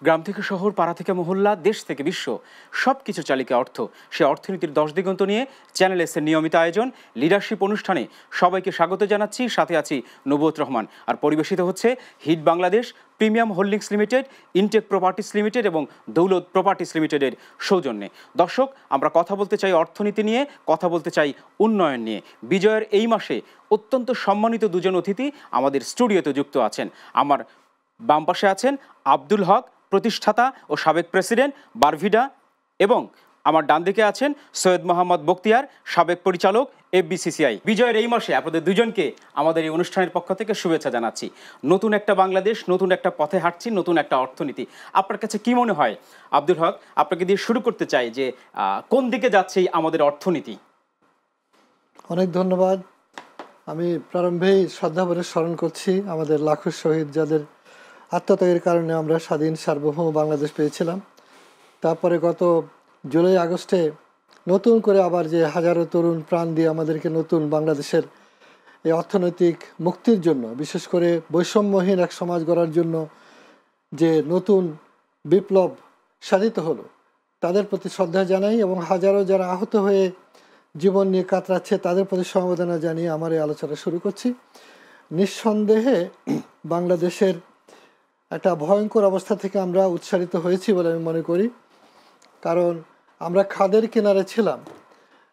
গ্রাম থেকে শহর, পাড়া থেকে মহল্লা, দেশ থেকে বিশ্ব, সব কিছু চালিকা অর্থ। সে অর্থনীতির 10 দিগন্ত নিয়ে চ্যানেল এস এর নিয়মিত আয়োজন লিডারশিপ অনুষ্ঠানে সবাইকে স্বাগত জানাচ্ছি। সাথে আছি নবুয়ত রহমান। আর পরিবেশিত হচ্ছে hit Bangladesh, premium holdings limited, intech properties limited এবং দৌলত প্রপার্টিস লিমিটেডের সৌজন্যে। দর্শক, আমরা কথা বলতে চাই অর্থনীতি নিয়ে, কথা বলতে চাই উন্নয়ন নিয়ে। বিজয়ের এই মাসে অত্যন্ত সম্মানিত দুজন অতিথি আমাদের স্টুডিওতে যুক্ত আছেন। আমার বাম পাশে আছেন আব্দুল হক, প্রতিষ্ঠাতা ও সাবেক প্রেসিডেন্ট বারভিডা, এবং আমার ডান দিকে আছেন সৈয়দ মোহাম্মদ বখতিয়ার, সাবেক পরিচালক এফবিসিসিআই। বিজয়ের এই মাসে আপনাদের দুজনকে আমাদের এই অনুষ্ঠানের পক্ষ থেকে শুভেচ্ছা জানাচ্ছি। নতুন একটা বাংলাদেশ, নতুন একটা পথে হাঁটছি, নতুন একটা অর্থনীতি। আপনার কাছে কি মনে হয় আব্দুল হক, আপনাকে দিয়ে শুরু করতে চাই যে কোন দিকে যাচ্ছে আমাদের অর্থনীতি? অনেক ধন্যবাদ। আমি প্রারম্ভেই শ্রদ্ধাভরে স্মরণ করছি আমাদের লাখো শহীদ, যাদের আত্মত্যাগের কারণে আমরা স্বাধীন সার্বভৌম বাংলাদেশ পেয়েছিলাম। তারপরে গত জুলাই আগস্টে নতুন করে আবার যে হাজারো তরুণ প্রাণ দিয়ে আমাদেরকে নতুন বাংলাদেশের এই অর্থনৈতিক মুক্তির জন্য, বিশেষ করে বৈষম্যহীন এক সমাজ গড়ার জন্য যে নতুন বিপ্লব সাধিত হলো, তাদের প্রতি শ্রদ্ধা জানাই এবং হাজারো যারা আহত হয়ে জীবন নিয়ে কাতরাচ্ছে তাদের প্রতি সমবেদনা জানিয়ে আমার এই আলোচনা শুরু করছি। নিঃসন্দেহে বাংলাদেশের একটা ভয়ঙ্কর অবস্থা থেকে আমরা উৎসারিত হয়েছি বলে আমি মনে করি, কারণ আমরা খাদের কিনারে ছিলাম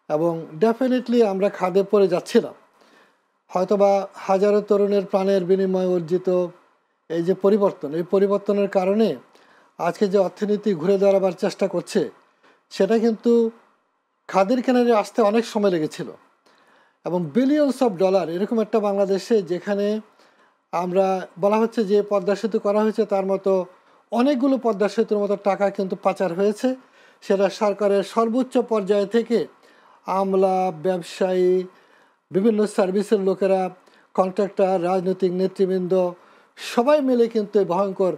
এবং ডেফিনেটলি আমরা খাদে পড়ে যাচ্ছিলাম। হয়তোবা হাজারো তরুণের প্রাণের বিনিময়ে অর্জিত এই যে পরিবর্তন, এই পরিবর্তনের কারণে আজকে যে অর্থনীতি ঘুরে দাঁড়াবার চেষ্টা করছে, সেটা কিন্তু খাদের কিনারে আসতে অনেক সময় লেগেছিল। এবং বিলিয়নস অফ ডলার এরকম একটা বাংলাদেশে, যেখানে আমরা বলা হচ্ছে যে পদ্মা সেতু করা হয়েছে, তার মতো অনেকগুলো পদ্মা সেতুর মতো টাকা কিন্তু পাচার হয়েছে। সেটা সরকারের সর্বোচ্চ পর্যায়ে থেকে আমলা, ব্যবসায়ী, বিভিন্ন সার্ভিসের লোকেরা, কন্ট্রাক্টর, রাজনৈতিক নেতৃবৃন্দ সবাই মিলে কিন্তু ভয়ঙ্কর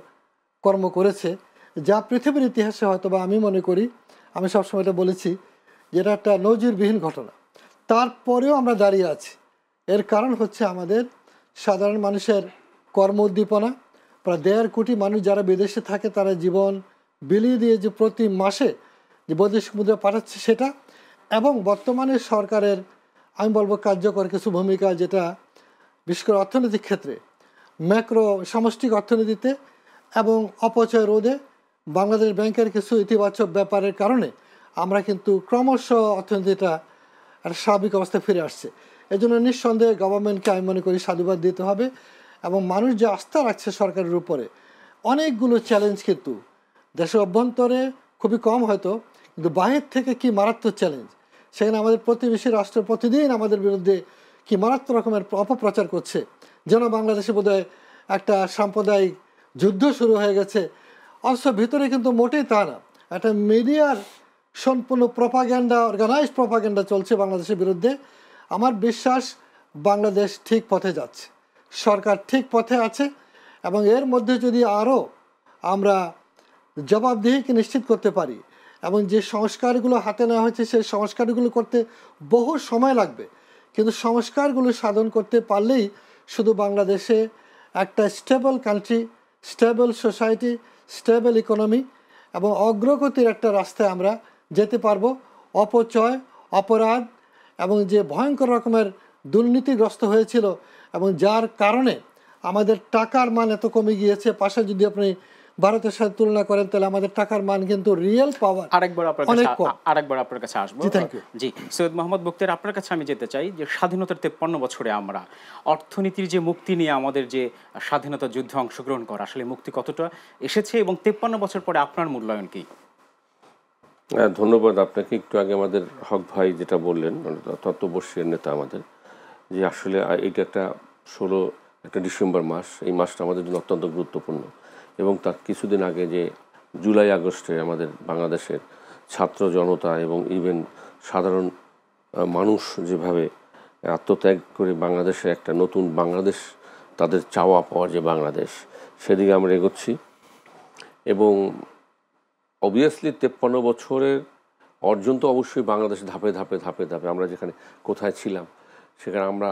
কর্ম করেছে, যা পৃথিবীর ইতিহাসে হয়তোবা আমি মনে করি, আমি সবসময় এটা বলেছি, যেটা একটা নজিরবিহীন ঘটনা। তারপরেও আমরা দাঁড়িয়ে আছি। এর কারণ হচ্ছে আমাদের সাধারণ মানুষের কর্ম উদ্দীপনা। প্রায় 1.5 কোটি মানুষ যারা বিদেশে থাকে, তারা জীবন বিলিয়ে দিয়ে যে প্রতি মাসে যে বৈদেশিক মুদ্রা পাঠাচ্ছে সেটা, এবং বর্তমানে সরকারের আমি বলবো কার্যকর কিছু ভূমিকা, যেটা বিশেষ করে অর্থনৈতিক ক্ষেত্রে, ম্যাক্রো সামষ্টিক অর্থনীতিতে এবং অপচয় রোধে বাংলাদেশ ব্যাংকের কিছু ইতিবাচক ব্যাপারের কারণে আমরা কিন্তু ক্রমশ অর্থনীতিটা একটা স্বাভাবিক অবস্থায় ফিরে আসছে। এই জন্য নিঃসন্দেহে গভর্নমেন্টকে আমি মনে করি সাধুবাদ দিতে হবে। এবং মানুষ যে আস্থা রাখছে সরকারের উপরে, অনেকগুলো চ্যালেঞ্জ কিন্তু দেশের অভ্যন্তরে খুবই কম হয়তো, কিন্তু বাহির থেকে কি মারাত্মক চ্যালেঞ্জ। সেখানে আমাদের প্রতিবেশী রাষ্ট্র প্রতিদিন আমাদের বিরুদ্ধে কি মারাত্মক রকমের অপপ্রচার করছে, যেন বাংলাদেশে বোধহয় একটা সাম্প্রদায়িক যুদ্ধ শুরু হয়ে গেছে। অবশ্য ভিতরে কিন্তু মোটেই তা না, একটা মিডিয়ার সম্পূর্ণ প্রপাগ্যান্ডা, অর্গানাইজড প্রপাগ্যান্ডা চলছে বাংলাদেশের বিরুদ্ধে। আমার বিশ্বাস বাংলাদেশ ঠিক পথে যাচ্ছে, সরকার ঠিক পথে আছে, এবং এর মধ্যে যদি আরও আমরা জবাবদিহিকে নিশ্চিত করতে পারি, এবং যে সংস্কারগুলো হাতে নেওয়া হয়েছে সেই সংস্কারগুলো করতে বহু সময় লাগবে, কিন্তু সংস্কারগুলো সাধন করতে পারলেই শুধু বাংলাদেশে একটা stable country, stable society, stable economy এবং অগ্রগতির একটা রাস্তায় আমরা যেতে পারবো। অপচয়, অপরাধ এবং যে ভয়ঙ্কর রকমের দুর্নীতিগ্রস্ত হয়েছিল, এবং যার কারণে আমাদের টাকার মান এত কমে গিয়েছে, পাশে যদি আপনি ভারতের সাথে তুলনা করেন, তাহলে আমাদের টাকার মান কিন্তু রিয়েল পাওয়ার আরেকবার আপনার কাছে আসবো। জি, সৈয়দ মোহাম্মদ বখতিয়ার, আপনার কাছে আমি যেতে চাই যে স্বাধীনতার 53 বছরে আমরা অর্থনীতির যে মুক্তি নিয়ে আমাদের যে স্বাধীনতা যুদ্ধে অংশগ্রহণ করা, আসলে মুক্তি কতটা এসেছে এবং 53 বছর পরে আপনার মূল্যায়ন কি? ধন্যবাদ আপনাকে। একটু আগে আমাদের হক ভাই যেটা বললেন, তত্ত্ববর্ষীয় নেতা আমাদের, যে আসলে এটা একটা ডিসেম্বর মাস, এই মাসটা আমাদের জন্য অত্যন্ত গুরুত্বপূর্ণ। এবং তার কিছুদিন আগে যে জুলাই আগস্টে আমাদের বাংলাদেশের ছাত্র জনতা এবং ইভেন সাধারণ মানুষ যেভাবে আত্মত্যাগ করে বাংলাদেশে একটা নতুন বাংলাদেশ, তাদের চাওয়া পাওয়ার যে বাংলাদেশ, সেদিকে আমরা এগোচ্ছি। এবং অবভিয়াসলি 53 বছরের অর্জন তো অবশ্যই বাংলাদেশ ধাপে ধাপে ধাপে ধাপে আমরা যেখানে কোথায় ছিলাম, সেখানে আমরা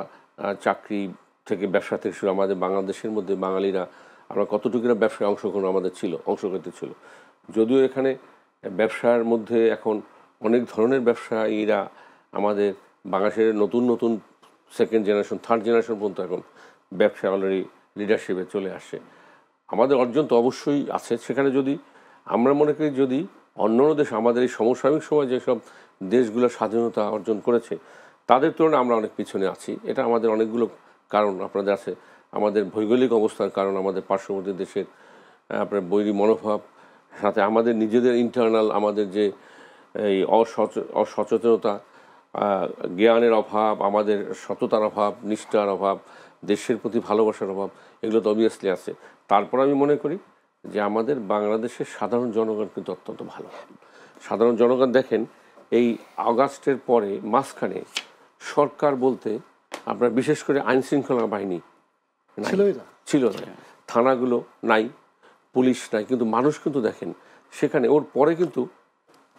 চাকরি থেকে ব্যবসা থেকে শুরু, আমাদের বাংলাদেশের মধ্যে বাঙালিরা আমরা কতটুকু না ব্যবসায় অংশগ্রহণ ছিল। যদিও এখানে ব্যবসার মধ্যে এখন অনেক ধরনের ব্যবসায়ীরা আমাদের বাংলাদেশের নতুন নতুন সেকেন্ড জেনারেশন, থার্ড জেনারেশন পর্যন্ত এখন ব্যবসায় অলরেডি লিডারশিপে চলে আসে। আমাদের অর্জন তো অবশ্যই আছে সেখানে। যদি আমরা মনে করি যদি অন্য দেশ আমাদের এই সমসাময়িক সময় যেসব দেশগুলো স্বাধীনতা অর্জন করেছে তাদের তুলনায় আমরা অনেক পিছনে আছি। এটা আমাদের অনেকগুলো কারণ আপনাদের আছে। আমাদের ভৌগোলিক অবস্থার কারণ, আমাদের পার্শ্ববর্তী দেশের আপনার বৈরী মনোভাব, সাথে আমাদের নিজেদের ইন্টারনাল আমাদের যে এই অসচেতনতা, জ্ঞানের অভাব, আমাদের সততার অভাব, নিষ্ঠার অভাব, দেশের প্রতি ভালোবাসার অভাব, এগুলো তো অবভিয়াসলি আছে। তারপর আমি মনে করি যে আমাদের বাংলাদেশের সাধারণ জনগণ কিন্তু অত্যন্ত ভালো। সাধারণ জনগণ দেখেন এই আগস্টের পরে মাঝখানে সরকার বলতে আপনার বিশেষ করে আইন শৃঙ্খলা বাহিনী ছিল না, থানাগুলো নাই, পুলিশ নাই, কিন্তু মানুষ কিন্তু দেখেন সেখানে ওর পরে কিন্তু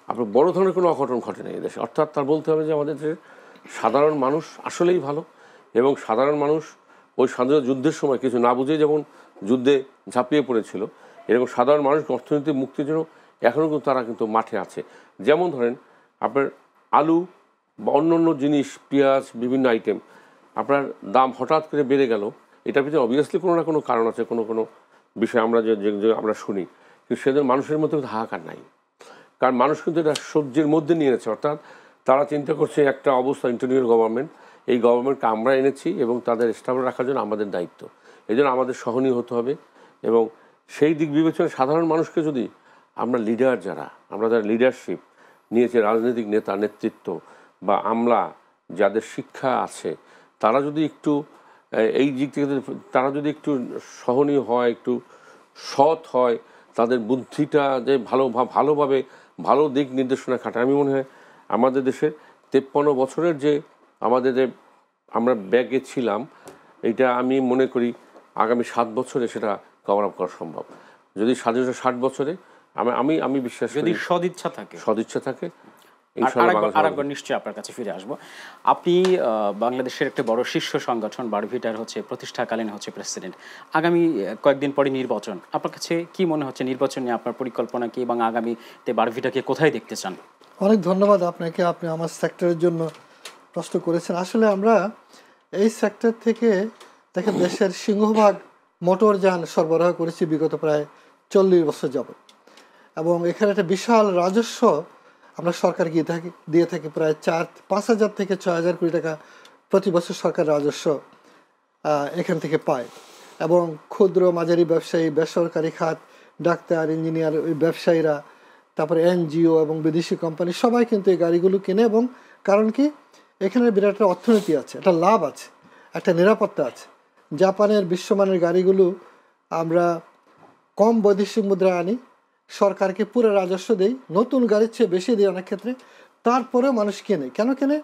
আপনার বড় ধরনের কোনো অঘটন ঘটে না এই দেশে। অর্থাৎ তার বলতে হবে যে আমাদের দেশের সাধারণ মানুষ আসলেই ভালো, এবং সাধারণ মানুষ ওই স্বাধীনতা যুদ্ধের সময় কিছু না বুঝে যেমন যুদ্ধে ঝাঁপিয়ে পড়েছিল, এরকম সাধারণ মানুষ অর্থনৈতিক মুক্তির জন্য এখনও কিন্তু তারা কিন্তু মাঠে আছে। যেমন ধরেন আপনার আলু বা অন্য অন্য জিনিস, পেঁয়াজ, বিভিন্ন আইটেম আপনার দাম হঠাৎ করে বেড়ে গেল, এটার পিছনে অবভিয়াসলি কোনো না কোনো কারণ আছে, কোনো কোনো বিষয় আমরা যে আমরা শুনি, কিন্তু সেদিন মানুষের মধ্যে হাহাকার নাই। কারণ মানুষ কিন্তু এটা সহ্যের মধ্যে নিয়ে এনেছে। অর্থাৎ তারা চিন্তা করছে একটা অবস্থা, ইন্টারিয়র গভর্নমেন্ট, এই গভর্নমেন্টকে আমরা এনেছি এবং তাদের স্টেবল রাখার জন্য আমাদের দায়িত্ব, এই জন্য আমাদের সহনীয় হতে হবে। এবং সেই দিক বিবেচনায় সাধারণ মানুষকে যদি আমরা লিডার, আমরা যারা লিডারশিপ নিয়েছে, রাজনৈতিক নেতা নেতৃত্ব বা আমলা যাদের শিক্ষা আছে, তারা যদি একটু এই দিক থেকে তারা যদি একটু সহনীয় হয়, একটু সৎ হয়, তাদের বুদ্ধিটা যে ভালোভাবে ভালো দিক নির্দেশনা খাটায়, আমি মনে হয় আমাদের দেশের 53 বছরের যে আমাদের যে আমরা ব্যাগে ছিলাম, এটা আমি মনে করি আগামী 7 বছরে সেটা কভার আপ করা সম্ভব। যদি 60 বছরে আমি বিশ্বাস করি, যদি সদিচ্ছা থাকে। আরেকবার নিশ্চয়ই আপনার কাছে ফিরে আসবো। আপনি বাংলাদেশের একটা বড় শীর্ষ সংগঠন বারভিটার প্রতিষ্ঠাকালীন প্রেসিডেন্ট। আগামী কয়েকদিন পরে নির্বাচন, আপনার কাছে কি মনে হচ্ছে নির্বাচন নিয়ে আপনার পরিকল্পনা কি, এবং আগামীতে বারভিটাকে কোথায় দেখতে চান? অনেক ধন্যবাদ আপনাকে, আপনি আমার সেক্টরের জন্য প্রশ্ন করেছেন। আসলে আমরা এই সেক্টর থেকে দেখেন দেশের সিংহভাগ মোটর যান সরবরাহ করেছি বিগত প্রায় 40 বছর যাবত, এবং এখানে একটা বিশাল রাজস্ব আমরা সরকার দিয়ে থাকি প্রায় 5,000 থেকে 6,000 কোটি টাকা প্রতি বছর সরকার রাজস্ব এখান থেকে পায়। এবং ক্ষুদ্র মাঝারি ব্যবসায়ী, বেসরকারি খাত, ডাক্তার, ইঞ্জিনিয়ার, ওই ব্যবসায়ীরা, তারপরে এনজিও এবং বিদেশি কোম্পানি সবাই কিন্তু এই গাড়িগুলো কিনে। এবং কারণ কি, এখানে বিরাট একটা অর্থনীতি আছে, একটা লাভ আছে, একটা নিরাপত্তা আছে। জাপানের বিশ্বমানের গাড়িগুলো আমরা কম বৈদেশিক মুদ্রা আনি, সরকারকে পুরো রাজস্ব দেই, নতুন গাড়ির চেয়ে বেশি দিই অনেক ক্ষেত্রে, তারপরেও মানুষ কেনে। কেন কেনে?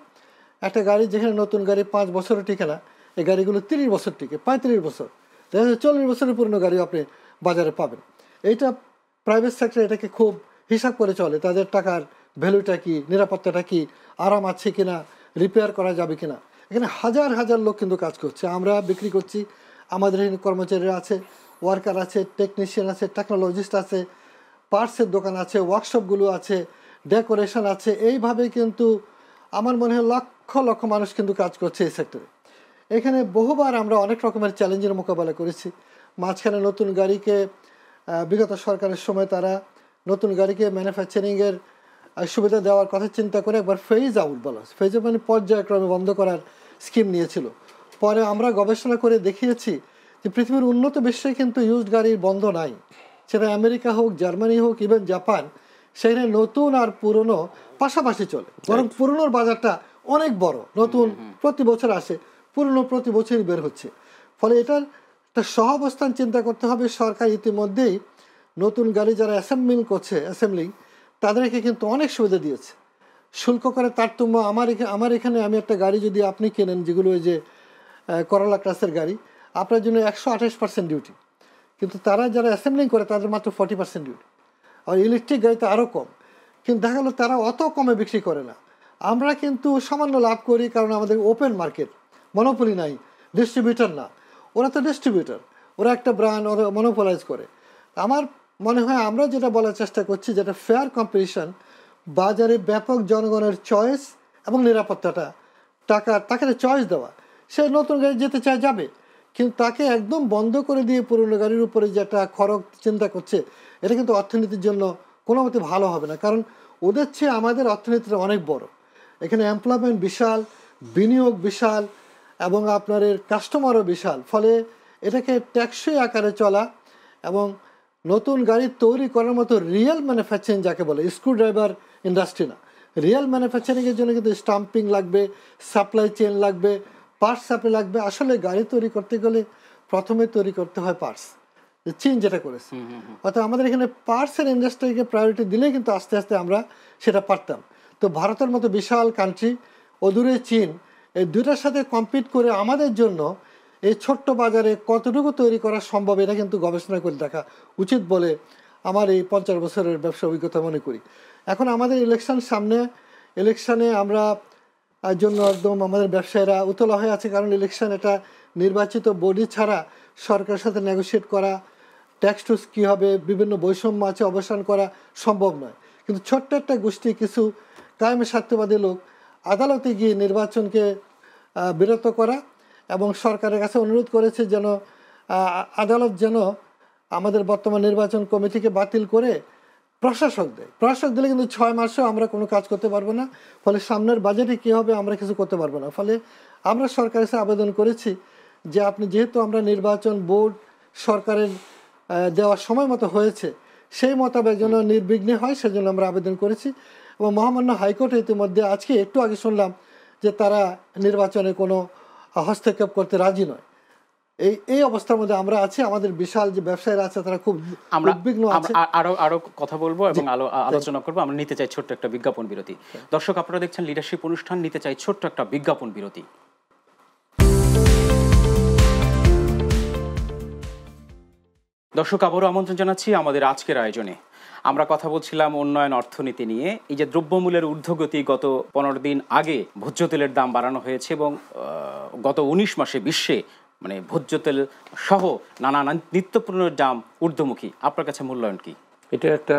একটা গাড়ি যেখানে নতুন গাড়ি 5 বছরও টিকে না, এই গাড়িগুলো 30 বছর টিকে, 35 বছর, 40 বছরের পুরনো গাড়িও আপনি বাজারে পাবেন। এইটা প্রাইভেট সেক্টর এটাকে খুব হিসাব করে চলে, তাদের টাকার ভ্যালুটা কি, নিরাপত্তাটা কি, আরাম আছে কিনা, রিপেয়ার করা যাবে কিনা। এখানে হাজার হাজার লোক কিন্তু কাজ করছে, আমরা বিক্রি করছি, আমাদের এখানে কর্মচারীরা আছে, ওয়ার্কার আছে, টেকনিশিয়ান আছে, টেকনোলজিস্ট আছে, পার্টসের দোকান আছে, ওয়ার্কশপগুলো আছে, ডেকোরেশন আছে। এইভাবে কিন্তু আমার মনে হয় লক্ষ লক্ষ মানুষ কিন্তু কাজ করছে এই সেক্টরে। এখানে বহুবার আমরা অনেক রকমের চ্যালেঞ্জের মোকাবেলা করেছি। মাঝখানে নতুন গাড়িকে বিগত সরকারের সময় তারা নতুন গাড়িকে ম্যানুফ্যাকচারিংয়ের সুবিধা দেওয়ার কথা চিন্তা করে একবার ফেজ আউট বলা, ফেজ আউট মানে পর্যায়ক্রমে বন্ধ করার স্কিম নিয়েছিল। পরে আমরা গবেষণা করে দেখিয়েছি যে পৃথিবীর উন্নত বিশ্বে কিন্তু ইউজড গাড়ির বন্ধ নাই, সেটা আমেরিকা হোক, জার্মানি হোক, ইভেন জাপান, সেখানে নতুন আর পুরনো পাশাপাশি চলে, বরং পুরনোর বাজারটা অনেক বড়, নতুন প্রতি বছর আসে, পুরনো প্রতি বছরই বের হচ্ছে। ফলে এটার একটা সহাবস্থান চিন্তা করতে হবে। সরকার ইতিমধ্যেই নতুন গাড়ি যারা অ্যাসেম্বলিং তাদেরকে কিন্তু অনেক সুবিধা দিয়েছে। শুল্ক করে তারতম্য, আমার এখানে আমি একটা গাড়ি যদি আপনি কেনেন, যেগুলো ওই যে করোলা ক্লাসের গাড়ি, আপনার জন্য 128% ডিউটি, কিন্তু তারা যারা অ্যাসেম্বলিং করে তাদের মাত্র 40% ডিউটি। আর ইলেকট্রিক গাড়িতে আরও কম, কিন্তু দেখা গেলো তারা অত কমে বিক্রি করে না। আমরা কিন্তু সামান্য লাভ করি, কারণ আমাদের ওপেন মার্কেট, মনোপলি নাই, ডিস্ট্রিবিউটর না। ওরা তো ডিস্ট্রিবিউটর, ওরা একটা ব্র্যান্ড ওরা মনোপলাইজ করে। আমার মনে হয় আমরা যেটা বলার চেষ্টা করছি, যেটা ফেয়ার কম্পিটিশন, বাজারে ব্যাপক জনগণের চয়েস এবং নিরাপত্তাটা, তাকে চয়েস দেওয়া। সে নতুন গাড়ি যেতে চায় যাবে, কিন্তু তাকে একদম বন্ধ করে দিয়ে পুরনো গাড়ির উপরে যেটা খরচ চিন্তা করছে, এটা কিন্তু অর্থনীতির জন্য কোনো মতে ভালো হবে না। কারণ ওদের চেয়ে আমাদের অর্থনীতিটা অনেক বড়। এখানে এমপ্লয়মেন্ট বিশাল, বিনিয়োগ বিশাল, এবং আপনার এর কাস্টমারও বিশাল। ফলে এটাকে টেকসই আকারে চলা এবং নতুন গাড়ি তৈরি করার মতো রিয়েল ম্যানুফ্যাকচারিং যাকে বলে, স্ক্রুড্রাইভার ইন্ডাস্ট্রি না, রিয়েল ম্যানুফ্যাকচারিংয়ের জন্য কিন্তু স্টাম্পিং লাগবে, সাপ্লাই চেন লাগবে, পার্টস সাপ্লাই লাগবে। আসলে গাড়ি তৈরি করতে গেলে প্রথমে তৈরি করতে হয় পার্টস, চীন যেটা করেছে। অর্থাৎ আমাদের এখানে পার্টসের ইন্ডাস্ট্রিকে প্রায়োরিটি দিলেই কিন্তু আস্তে আস্তে আমরা সেটা পারতাম। তো ভারতের মতো বিশাল কান্ট্রি, অদূরে চীন, এই দুইটার সাথে কম্পিট করে আমাদের জন্য এই ছোট্ট বাজারে কতটুকু তৈরি করা সম্ভব, এটা কিন্তু গবেষণা করে দেখা উচিত বলে আমার এই 50 বছরের ব্যবসা অভিজ্ঞতা মনে করি। এখন আমাদের ইলেকশন সামনে, ইলেকশনে আমরা জন্য একদম আমাদের ব্যবসায়ীরা উতলা হয়ে আছে। কারণ ইলেকশন এটা নির্বাচিত বডি ছাড়া সরকারের সাথে নেগোশিয়েট করা, ট্যাক্স টুস কী হবে, বিভিন্ন বৈষম্য আছে, অবসান করা সম্ভব নয়। কিন্তু ছোট্ট একটা গোষ্ঠী, কিছু কায়েমে স্বার্থবাদী লোক আদালতে গিয়ে নির্বাচনকে বিরত করা এবং সরকারের কাছে অনুরোধ করেছে যেন আদালত যেন আমাদের বর্তমান নির্বাচন কমিটিকে বাতিল করে প্রশাসক দেয়। প্রশাসক দিলে কিন্তু 6 মাসেও আমরা কোনো কাজ করতে পারবো না। ফলে সামনের বাজেটে কী হবে আমরা কিছু করতে পারবো না। ফলে আমরা সরকারের কাছে আবেদন করেছি যে আপনি, যেহেতু আমরা নির্বাচন বোর্ড সরকারের দেওয়ার সময় মতো হয়েছে, সেই মোতাবেক যেন নির্বিঘ্নে হয়, সেজন্য আমরা আবেদন করেছি। এবং মহামান্য হাইকোর্টে ইতিমধ্যে আজকে একটু আগে শুনলাম যে তারা নির্বাচনে কোনো হস্তক্ষেপ করতে রাজি নয়। এই অবস্থার মধ্যে আমরা আছি। আমাদের বিশাল যে ব্যবসায়ীরা আছে তারা খুব উদ্বিগ্ন আছে। আরো কথা বলবো এবং আলোচনা করবো। আমরা নিতে চাই ছোট্ট একটা বিজ্ঞাপন বিরতি। দর্শক, আপনারা দেখছেন লিডারশিপ অনুষ্ঠান। নিতে চাই ছোট্ট একটা বিজ্ঞাপন বিরতি। দর্শক, আবারও আমন্ত্রণ জানাচ্ছি আমাদের আজকের আয়োজনে। আমরা কথা বলছিলাম উন্নয়ন অর্থনীতি নিয়ে। এই যে দ্রব্যমূল্যের ঊর্ধ্বগতি, গত 15 দিন আগে ভোজ্য তেলের দাম বাড়ানো হয়েছে এবং গত 19 মাসে বিশ্বে মানে ভোজ্য তেল সহ নানা নিত্যপণ্যের দাম ঊর্ধ্বমুখী। আপনার কাছে মূল্যায়ন কি? এটা একটা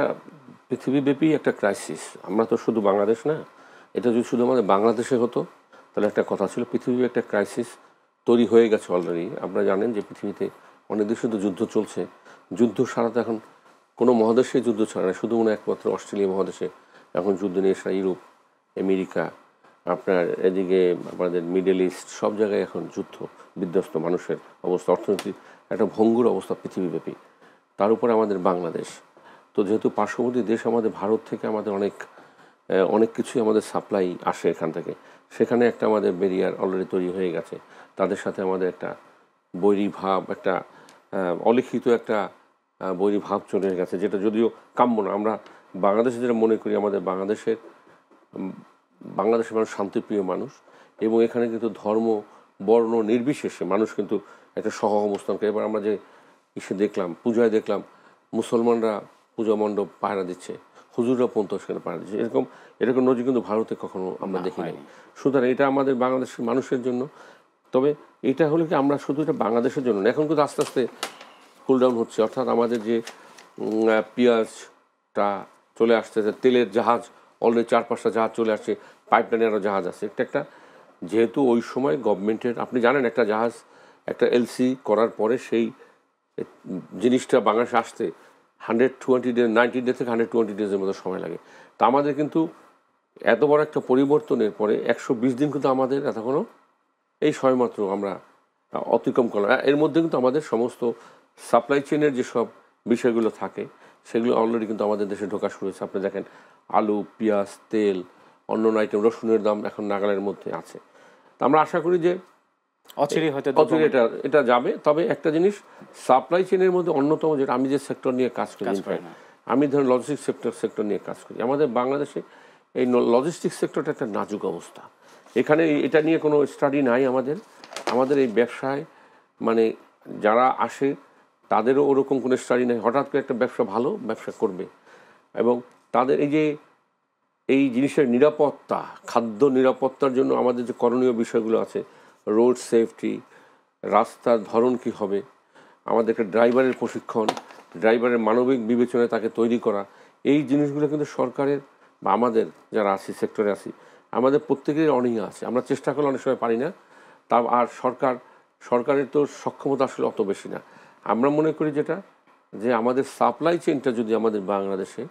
পৃথিবীব্যাপী একটা ক্রাইসিস। আমরা তো শুধু বাংলাদেশ না, এটা যদি শুধু আমাদের বাংলাদেশে হতো তাহলে একটা কথা ছিল। পৃথিবীর একটা ক্রাইসিস তৈরি হয়ে গেছে অলরেডি। আপনারা জানেন যে পৃথিবীতে অনেক দেশে তো যুদ্ধ চলছে। যুদ্ধ ছাড়া তো এখন কোনো মহাদেশে যুদ্ধ ছাড়া না, শুধু একমাত্র অস্ট্রেলিয়া মহাদেশে এখন যুদ্ধ নিয়ে এসে, ইউরোপ, আমেরিকা, আপনার এদিকে আমাদের মিডল ইস্ট, সব জায়গায় এখন যুদ্ধ বিধ্বস্ত মানুষের অবস্থা, অর্থনীতির একটা ভঙ্গুর অবস্থা পৃথিবীব্যাপী। তার উপরে আমাদের বাংলাদেশ তো, যেহেতু পার্শ্ববর্তী দেশ আমাদের, ভারত থেকে আমাদের অনেক কিছুই আমাদের সাপ্লাই আসে এখান থেকে, সেখানে একটা আমাদের ব্যারিয়ার অলরেডি তৈরি হয়ে গেছে। তাদের সাথে আমাদের একটা বৈরী ভাব, একটা অলিখিত একটা বৈরী ভাব চলে গেছে, যেটা যদিও কাম্য না। আমরা বাংলাদেশে যেটা মনে করি, আমাদের বাংলাদেশের মানুষ শান্তিপ্রিয় মানুষ, এবং এখানে কিন্তু ধর্ম বর্ণ নির্বিশেষে মানুষ কিন্তু একটা সহ অবস্থান করে। এবার আমরা যে দেখলাম, পূজায় দেখলাম মুসলমানরা পূজা মণ্ডপ পাহারা দিচ্ছে, হুজুররা পর্যন্ত সেখানে পাহারা দিচ্ছে। এরকম নজির কিন্তু ভারতে কখনো আমরা দেখিনি। সুতরাং এটা আমাদের বাংলাদেশের মানুষের জন্য। তবে এটা হলো কি, আমরা শুধু এটা বাংলাদেশের জন্য না, এখন কিন্তু আস্তে আস্তে কুলডাউন হচ্ছে। অর্থাৎ আমাদের যে পেঁয়াজটা চলে আসতেছে, তেলের জাহাজ অলরেডি 4-5টা জাহাজ চলে আসছে, পাইপলাইনের আরও জাহাজ আছে। একটা যেহেতু ওই সময় গভর্নমেন্টের, আপনি জানেন একটা জাহাজ একটা এলসি করার পরে সেই জিনিসটা বাংলাদেশে আসতে 120 ডে, 90 ডে থেকে 120 ডেজের মতো সময় লাগে। তা আমাদের কিন্তু এত বড় একটা পরিবর্তনের পরে 120 দিন কিন্তু আমাদের এতক্ষণও এই সময়মাত্র আমরা অতিক্রম করলাম। এর মধ্যে কিন্তু আমাদের সমস্ত সাপ্লাই চেনের যেসব বিষয়গুলো থাকে সেগুলো অলরেডি কিন্তু আমাদের দেশে ঢোকা শুরু হয়েছে। আপনি দেখেন আলু, পেঁয়াজ, তেল, অন্য আইটেম, রসুনের দাম এখন নাগালের মধ্যে আছে। তা আমরা আশা করি যে অচিরে এটা যাবে। তবে একটা জিনিস, সাপ্লাই চেনের মধ্যে অন্যতম, যেটা আমি যে সেক্টর নিয়ে কাজ করি, আমি ধরেন লজিস্টিক্স সেক্টর নিয়ে কাজ করি। আমাদের বাংলাদেশে এই লজিস্টিক্স সেক্টরটা একটা নাজুক অবস্থা। এখানে এটা নিয়ে কোনো স্টাডি নাই আমাদের এই ব্যবসায়, মানে যারা আসে তাদেরও ওরকম কোনো স্টাডি নেই। হঠাৎ করে একটা ভালো ব্যবসা করবে, এবং তাদের এই জিনিসের নিরাপত্তা, খাদ্য নিরাপত্তার জন্য আমাদের যে করণীয় বিষয়গুলো আছে, রোড সেফটি, রাস্তার ধরন কী হবে, আমাদেরকে ড্রাইভারের প্রশিক্ষণ, ড্রাইভারের মানবিক বিবেচনায় তাকে তৈরি করা, এই জিনিসগুলো কিন্তু সরকারের বা আমাদের যারা আছি সেক্টরে আছি আমাদের প্রত্যেকেরই অনীহা আছে। আমরা চেষ্টা করলে অনেক সময় পারি না, তা আর সরকারের তো সক্ষমতা আসলে অত বেশি না। আমরা মনে করি যেটা যে আমাদের সাপ্লাই চেইনটা যদি আমাদের বাংলাদেশে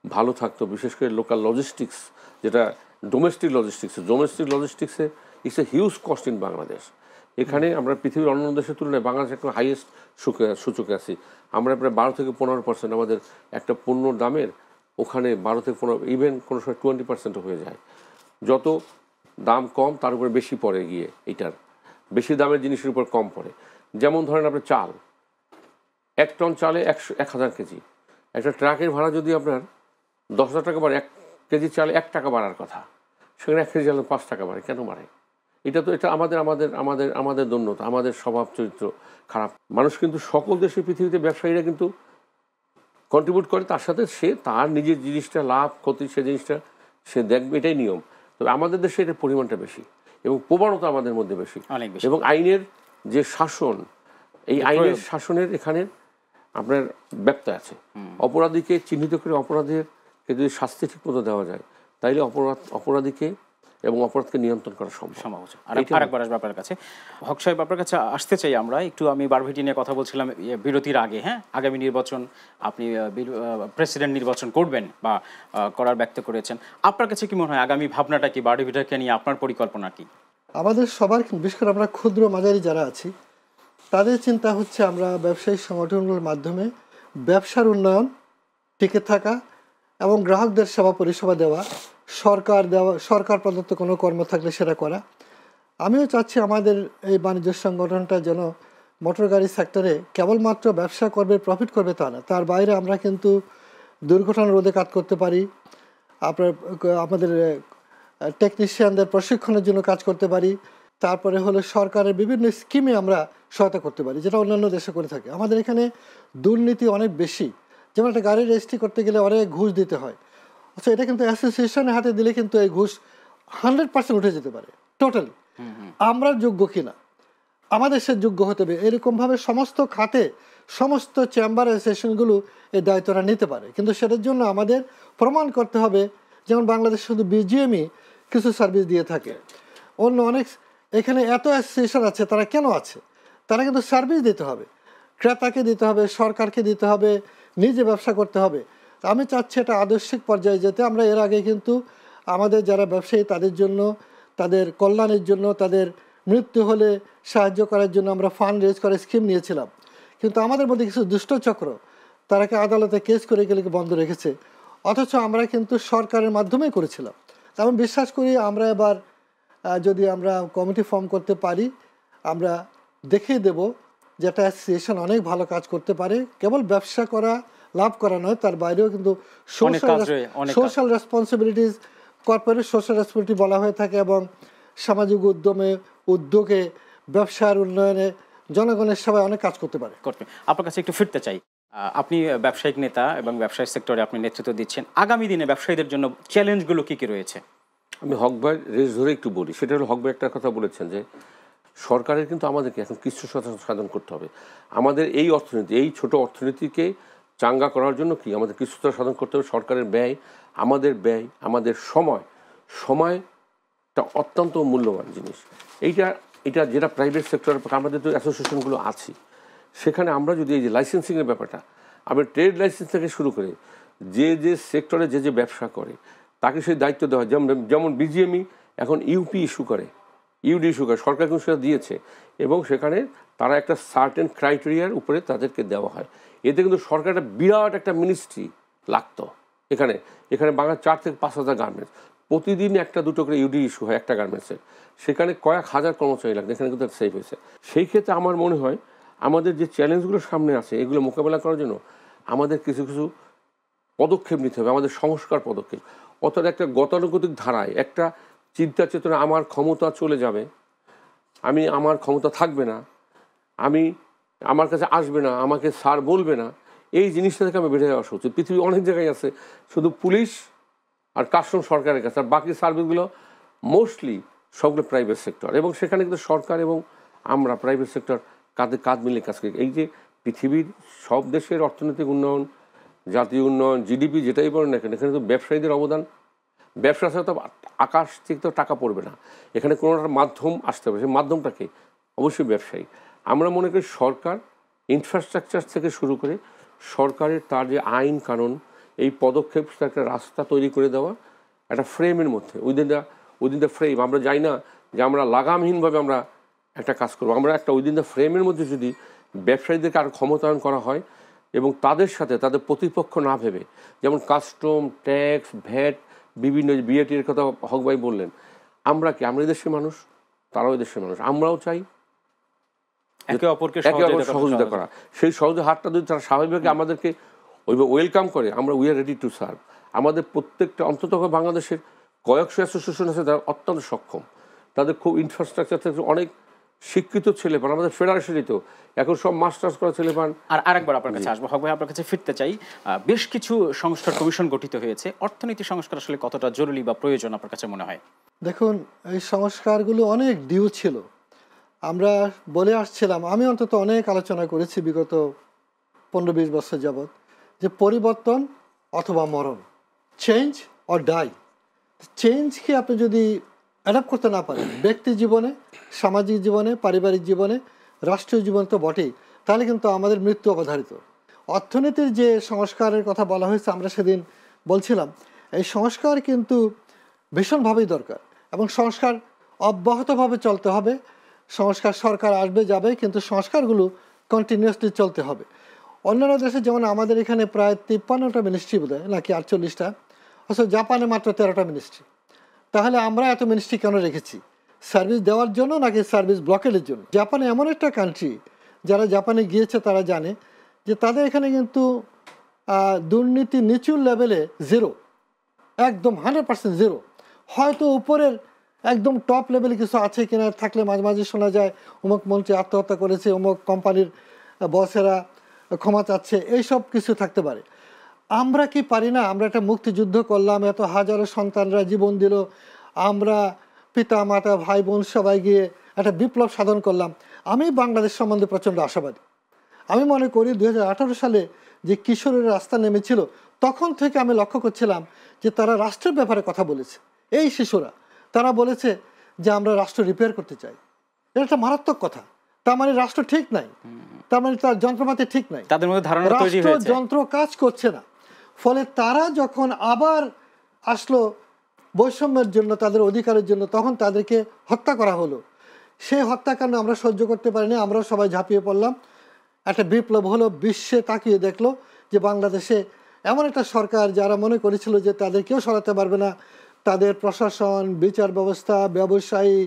ভালো থাকতো, বিশেষ করে লোকাল লজিস্টিক্স, যেটা ডোমেস্টিক লজিস্টিক্সে it's a huge cost in Bangladesh. এখানে আমরা পৃথিবীর অন্য দেশের তুলনায় বাংলাদেশ একটা হাইয়েস্ট সূচকে আছি। আমরা প্রায় 12 থেকে 15% আমাদের একটা পণ্যর দামের ওখানে 12 থেকে 15, ইভেন কোনো সময় 20% হয়ে যায়। যত দাম কম তার উপরে বেশি পড়ে গিয়ে, এইটার বেশি দামের জিনিসের উপর কম পড়ে। যেমন ধরেন আপনার চাল, 1 টন চালে 1000 কেজি, একটা ট্রাকের ভাড়া যদি আপনার 10,000 টাকা বাড়ে, 1 কেজি চালে 1 টাকা বাড়ার কথা, সেখানে 1 কেজি চালে 5 টাকা বাড়ে। কেন বাড়ে? এটা আমাদের দন্যতা, আমাদের স্বভাব চরিত্র খারাপ। মানুষ কিন্তু সকল দেশের পৃথিবীতে ব্যবসায়ীরা কিন্তু কন্ট্রিবিউট করে, তার সাথে সে তার নিজের জিনিসটা লাভ ক্ষতি সে জিনিসটা সে দেখবে, এটাই নিয়ম। তবে আমাদের দেশে এটার পরিমাণটা বেশি এবং প্রবণতা আমাদের মধ্যে বেশি, এবং আইনের যে শাসন, এই আইনের শাসনের এখানে আপনার ব্যত্যয় আছে। অপরাধীকে চিহ্নিত করে অপরাধীকে যদি শাস্তি ঠিক মতো দেওয়া যায়, তাইলে অপরাধীকে এবং অপরাধকে নিয়ন্ত্রণ করা সম্ভব। আরেকবার আসবে আপনার কাছে, হক সাহেব, আপনার কাছে আসতে চাই আমরা একটু। আমি বারভিটি নিয়ে কথা বলছিলাম বিরতির আগে। হ্যাঁ, আগামী নির্বাচন আপনি প্রেসিডেন্ট নির্বাচন করবেন বা করার ব্যক্ত করেছেন। আপনার কাছে কি মনে হয় আগামী ভাবনাটা কি, বারভিটাকে নিয়ে আপনার পরিকল্পনা কি? আমাদের সবার, বিশেষ করে আমরা ক্ষুদ্র মাঝারি যারা আছি, তাদের চিন্তা হচ্ছে আমরা ব্যবসায়িক সংগঠনগুলোর মাধ্যমে ব্যবসার উন্নয়ন, টিকে থাকা এবং গ্রাহকদের সেবা পরিষেবা দেওয়া, সরকার প্রদত্ত কোনো কর্ম থাকলে সেটা করা। আমিও চাচ্ছি আমাদের এই বাণিজ্য সংগঠনটা যেন মোটর গাড়ি সেক্টরে কেবলমাত্র ব্যবসা করবে, প্রফিট করবে তা না, তার বাইরে আমরা কিন্তু দুর্ঘটনা রোধে কাজ করতে পারি, আমাদের টেকনিশিয়ানদের প্রশিক্ষণের জন্য কাজ করতে পারি, তারপরে হলো সরকারের বিভিন্ন স্কিমে আমরা সহায়তা করতে পারি, যেটা অন্যান্য দেশে করে থাকে। আমাদের এখানে দুর্নীতি অনেক বেশি। যেমন একটা গাড়ি রেজিস্ট্রি করতে গেলে অনেক ঘুষ দিতে হয়, আচ্ছা এটা কিন্তু অ্যাসোসিয়েশনের হাতে দিলে কিন্তু এই ঘুষ 100% উঠে যেতে পারে টোটালি। আমরা যোগ্য কিনা, আমাদের সে যোগ্য হতে হবে, এরকমভাবে সমস্ত খাতে সমস্ত চেম্বার অ্যাসোসিয়েশনগুলো এই দায়িত্বটা নিতে পারে। কিন্তু সেটার জন্য আমাদের প্রমাণ করতে হবে, যেমন বাংলাদেশ শুধু বিজিএমই কিছু সার্ভিস দিয়ে থাকে, অন্য অনেক এখানে এত অ্যাসোসিয়েশন আছে, তারা কেন আছে? তারা কিন্তু সার্ভিস দিতে হবে, ক্রেতাকে দিতে হবে, সরকারকে দিতে হবে, নিজে ব্যবসা করতে হবে। আমি চাচ্ছি এটা আদর্শিক পর্যায়ে যেতে। আমরা এর আগে কিন্তু আমাদের যারা ব্যবসায়ী তাদের জন্য, তাদের কল্যাণের জন্য, তাদের মৃত্যু হলে সাহায্য করার জন্য আমরা ফান্ড রেজ করে স্কিম নিয়েছিলাম, কিন্তু আমাদের মধ্যে কিছু দুষ্টচক্র তারাকে আদালতে কেস করে গেলে বন্ধ রেখেছে, অথচ আমরা কিন্তু সরকারের মাধ্যমেই করেছিলাম। আমি বিশ্বাস করি আমরা এবার যদি আমরা কমিটি ফর্ম করতে পারি, আমরা দেখিয়ে দেব যে একটা অ্যাসোসিয়েশন অনেক ভালো কাজ করতে পারে, কেবল ব্যবসা করা লাভ করা নয়, তার বাইরেও কিন্তু social responsibilities, corporate social responsibility বলা হয়ে থাকে, এবং সামাজিক উদ্যোগে ব্যবসার উন্নয়নে জনগণের সেবায় অনেক কাজ করতে পারে। আপনার কাছে একটু ফিরতে চাই, আপনি ব্যবসায়িক নেতা এবং ব্যবসায়িক সেক্টরে আপনি নেতৃত্ব দিচ্ছেন। আগামী দিনে ব্যবসায়ীদের জন্য চ্যালেঞ্জগুলো কি কি রয়েছে? আমি হক ভাই রেস ধরে একটু বলি। সেটা হলো, হক ভাই একটা কথা বলেছেন যে সরকারের কিন্তু আমাদেরকে এখন কিছু সাধন করতে হবে। আমাদের এই অর্থনীতি, এই ছোট অর্থনীতিকে চাঙ্গা করার জন্য কি আমাদের কিছু সাধন করতে হবে। সরকারের ব্যয়, আমাদের সময়টা অত্যন্ত মূল্যবান জিনিস। এটা যেটা প্রাইভেট সেক্টর, আমাদের তো অ্যাসোসিয়েশনগুলো আছে, সেখানে আমরা যদি এই যে লাইসেন্সিংয়ের ব্যাপারটা, আমরা ট্রেড লাইসেন্স থেকে শুরু করে যে সেক্টরে যে ব্যবসা করে তাকে সেই দায়িত্ব দেওয়া হয়। যেমন বিজিএমই এখন ইউডি ইস্যু করে, সরকার কিন্তু সেটা দিয়েছে, এবং সেখানে তারা একটা সার্টেন ক্রাইটেরিয়ার উপরে তাদেরকে দেওয়া হয়। এতে কিন্তু সরকার বিরাট একটা মিনিস্ট্রি লাগতো। এখানে বাংলার 4 থেকে 5 হাজার গার্মেন্টস, প্রতিদিন 1-2 করে ইউডি ইস্যু হয় একটা গার্মেন্টসের, সেখানে কয়েক হাজার কর্মচারী লাগতো। এখানে কিন্তু সেভ হয়েছে। সেই ক্ষেত্রে আমার মনে হয় আমাদের যে চ্যালেঞ্জগুলো সামনে আছে, এগুলো মোকাবেলা করার জন্য আমাদের কিছু পদক্ষেপ নিতে হবে, আমাদের সংস্কার পদক্ষেপ। অর্থাৎ একটা গতানুগতিক ধারায় একটা চিন্তা চেতনা, আমার ক্ষমতা চলে যাবে, আমার ক্ষমতা থাকবে না, আমার কাছে আসবে না, আমাকে স্যার বলবে না, এই জিনিসটা থেকে আমি বেড়ে যাওয়া উচিত। পৃথিবী অনেক জায়গায় আছে, শুধু পুলিশ আর কাস্টম সরকারের কাছে, আর বাকি সার্ভিসগুলো মোস্টলি সবগুলো প্রাইভেট সেক্টর, এবং সেখানে কিন্তু সরকার এবং আমরা প্রাইভেট সেক্টর কাঁধে কাঁধ মিলে কাজ করি। এই যে পৃথিবীর সব দেশের অর্থনৈতিক উন্নয়ন, জাতীয় উন্নয়ন, জিডিপি যেটাই বলেন না কেন, এখানে তো ব্যবসায়ীদের অবদান। ব্যবসা ছাড়া তো আকাশ থেকে তো টাকা পড়বে না, এখানে কোনো একটা মাধ্যম আসতে হবে, সেই মাধ্যমটাকে অবশ্যই ব্যবসায়ী। আমরা মনে করি সরকার ইনফ্রাস্ট্রাকচার থেকে শুরু করে সরকারের তার যে আইন কানুন, এই পদক্ষেপ একটা রাস্তা তৈরি করে দেওয়া একটা ফ্রেমের মধ্যে, উইদিন দ্য ফ্রেম। আমরা যাই না যে আমরা লাগামহীনভাবে আমরা একটা কাজ করবো, আমরা একটা উইদিন দ্য ফ্রেমের মধ্যে যদি ব্যবসায়ীদেরকে আরও ক্ষমতায়ন করা হয় এবং তাদের সাথে তাদের প্রতিপক্ষ না ভেবে, যেমন কাস্টম, ট্যাক্স, ভ্যাট, বিভিন্ন বিএটির কথা হক ভাই বললেন, আমরা কি আমরা দেশের মানুষ, তারাও দেশের মানুষ, আমরাও চাই একে অপরকে সহযোগিতা করা। সেই সহজে হাতটা যদি তারা স্বাভাবিকভাবে আমাদেরকে ওইভাবে ওয়েলকাম করে, আমরা we are ready to serve. আমাদের প্রত্যেকটা অন্তত বাংলাদেশের কয়েকশো অ্যাসোসিয়েশন আছে যারা অত্যন্ত সক্ষম, তাদের খুব ইনফ্রাস্ট্রাকচার থেকে অনেক শিক্ষিত ছেলেপান, আমাদের ফেডারেশনই তো এখন সব মাস্টার্স করা ছেলেপান। আর আরেকবার আপনার কাছে আসবো হক ভাই, আপনার কাছে ফিরতে চাই। বেশ কিছু সংস্কার কমিশন গঠিত হয়েছে, অর্থনীতি সংস্কার আসলে কতটা জরুরি বা প্রয়োজন আপনার কাছে মনে হয়? দেখুন, এই সংস্কারগুলো অনেক ডিউ ছিল। আমরা বলে আসছিলাম, আমি অন্তত অনেক আলোচনা করেছি বিগত 15-20 বছর যাবৎ, যে পরিবর্তন অথবা মরণ, চেঞ্জ অর ডাই। চেঞ্জকে আপনি যদি অ্যাডাপ্ট করতে না পারেন ব্যক্তি জীবনে, সামাজিক জীবনে, পারিবারিক জীবনে, রাষ্ট্রীয় জীবনে তো বটেই, তাহলে কিন্তু আমাদের মৃত্যু অবধারিত। অর্থনীতির যে সংস্কারের কথা বলা হয়েছে, আমরা সেদিন বলছিলাম এই সংস্কার কিন্তু ভীষণভাবেই দরকার এবং সংস্কার অব্যাহতভাবে চলতে হবে। সংস্কার সরকার আসবে যাবে, কিন্তু সংস্কারগুলো কন্টিনিউয়াসলি চলতে হবে। অন্যান্য দেশে যেমন আমাদের এখানে প্রায় 53টা মিনিস্ট্রি বোধ হয় নাকি 48টা, অথচ জাপানে মাত্র 13টা মিনিস্ট্রি। তাহলে আমরা এত মিনিস্ট্রি কেন রেখেছি? সার্ভিস দেওয়ার জন্য নাকি সার্ভিস ব্লকেটের জন্য? জাপানে এমন একটা কান্ট্রি, যারা জাপানে গিয়েছে তারা জানে যে তাদের এখানে কিন্তু দুর্নীতি নিচুর লেভেলে জিরো, একদম 100% জিরো। হয়তো উপরের একদম টপ লেভেলে কিছু আছে কিনা, থাকলে মাঝে মাঝে শোনা যায় অমুক মন্ত্রী আত্মহত্যা করেছে, অমুক কোম্পানির বসেরা ক্ষমা চাচ্ছে, এইসব কিছু থাকতে পারে। আমরা কি পারি না? আমরা একটা মুক্তিযুদ্ধ করলাম, এত হাজারো সন্তানরা জীবন দিল, আমরা পিতা মাতা ভাই বোন সবাই গিয়ে একটা বিপ্লব সাধন করলাম। আমি বাংলাদেশ সম্বন্ধে প্রচণ্ড আশাবাদী। আমি মনে করি 2018 সালে যে কিশোরের রাস্তা নেমেছিল, তখন থেকে আমি লক্ষ্য করছিলাম যে তারা রাষ্ট্রের ব্যাপারে কথা বলেছে। এই শিশুরা তারা বলেছে যে আমরা রাষ্ট্র রিপেয়ার করতে চাই। এটা একটা মারাত্মক কথা। তার মানে রাষ্ট্র ঠিক নাই, তার মানে তার যন্ত্রপাতি ঠিক নাই, তাদের মধ্যে ধারণা তৈরি হয়েছে রাষ্ট্র যন্ত্র কাজ করছে না। ফলে তারা যখন আবার আসলো বৈষম্যের জন্য, তাদের অধিকারের জন্য, তখন তাদেরকে হত্যা করা হলো। সেই হত্যাকাণ্ড আমরা সহ্য করতে পারিনি, আমরা সবাই ঝাঁপিয়ে পড়লাম। একটা বিপ্লব হলো, বিশ্বে তাকিয়ে দেখলো যে বাংলাদেশে এমন একটা সরকার যারা মনে করেছিল যে তাদের কেউ সরাতে পারবে না, তাদের প্রশাসন, বিচার ব্যবস্থা, ব্যবসায়ী,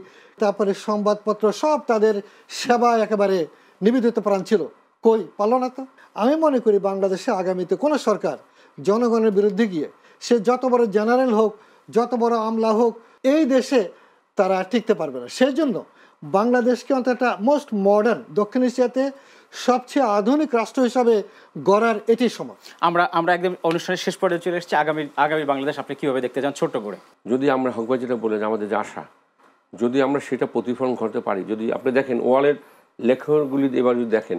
তারপরে সংবাদপত্র সব তাদের সেবায় একেবারে নিবেদিত প্রাণ ছিল, কই পারল না তো। আমি মনে করি বাংলাদেশে আগামীতে কোনো সরকার জনগণের বিরুদ্ধে গিয়ে, সে যত বড় জেনারেল হোক, যত বড় আমলা হোক, এই দেশে তারা টিকতে পারবে না। সেই জন্য বাংলাদেশকে অন্তত একটা মোস্ট মডার্ন, দক্ষিণ এশিয়াতে সবচেয়ে আধুনিক রাষ্ট্র হিসাবে গড়ার এটি সময়। আমরা একদম অনুষ্ঠানের শেষ পর্যায়ে চলে এসেছি। আগামী বাংলাদেশ আপনি কিভাবে দেখতে চান, ছোট্ট করে? যদি আমরা হক ভাই যেটা বলেন, আমাদের যে আশা, যদি আমরা সেটা প্রতিফলন করতে পারি, যদি আপনি দেখেন ওয়ালের লেখকগুলি এবার যদি দেখেন,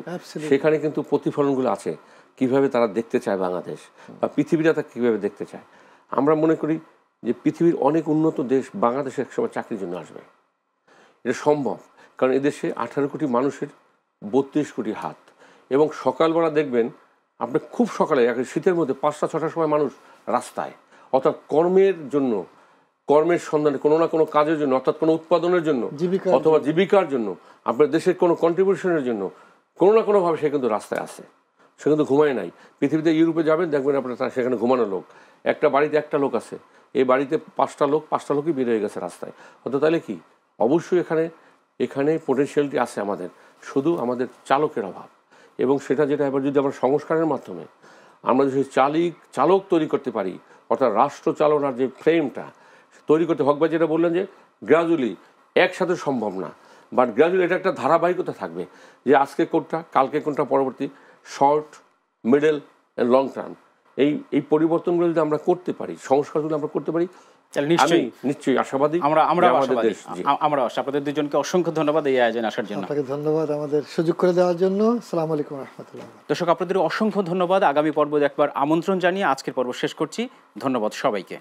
সেখানে কিন্তু প্রতিফলনগুলো আছে কিভাবে তারা দেখতে চায় বাংলাদেশ, বা পৃথিবীটা তা কীভাবে দেখতে চায়। আমরা মনে করি যে পৃথিবীর অনেক উন্নত দেশ বাংলাদেশে একসময় চাকরির জন্য আসবে। এটা সম্ভব, কারণ এদেশে 18 কোটি মানুষের 32 কোটি হাত। এবং সকালবেলা দেখবেন আপনি খুব সকালে, শীতের মধ্যে 5টা-6টার সময় মানুষ রাস্তায়, অর্থাৎ কর্মের জন্য, কর্মের সন্ধানে, কোনো না কোনো কাজের জন্য, অর্থাৎ কোনো উৎপাদনের জন্য অথবা জীবিকার জন্য, আপনার দেশের কোনো কন্ট্রিবিউশনের জন্য কোনো না কোনোভাবে সে কিন্তু রাস্তায় আসে। সে কিন্তু ঘুমায় নাই। পৃথিবীতে ইউরোপে যাবেন, দেখবেন আপনার সেখানে ঘুমানো লোক, একটা বাড়িতে একটা লোক আছে, এই বাড়িতে 5টা লোকই বের হয়ে গেছে রাস্তায়। অর্থাৎ তাহলে কি, অবশ্যই এখানে পোটেনশিয়ালটি আছে আমাদের, শুধু আমাদের চালকের অভাব। এবং সেটা যেটা এবার যদি আমরা সংস্কারের মাধ্যমে আমরা যদি চালক তৈরি করতে পারি, অর্থাৎ রাষ্ট্র চালনার যে ফ্রেমটা তৈরি করতে, হক ভাই যেটা বললেন যে গ্র্যাজুয়ালি, একসাথে সম্ভব না, বাট গ্র্যাজুয়ালি এটা একটা ধারাবাহিকতা থাকবে, যে আজকে কোনটা, কালকে কোনটা, পরবর্তী, short, middle and long term. এই পরিবর্তনগুলো যদি আমরা করতে পারি, সংস্কারগুলো আমরা করতে পারি, তাহলে আমি নিশ্চয়ই আশাবাদী আমরা যে আমাদের আশাবাদী। দেশ- জি। আমরা আপনাদের দুজনকে অসংখ্য ধন্যবাদ এই আয়োজনে আসার জন্য। আপনাকে ধন্যবাদ আমাদের সুযোগ করে দেওয়ার জন্য। আসসালামু আলাইকুম রহমতুল্লাহ। দর্শক, আপনাদের অসংখ্য ধন্যবাদ। আগামী পর্ব একবার আমন্ত্রণ জানিয়ে আজকের পর্ব শেষ করছি। ধন্যবাদ সবাইকে।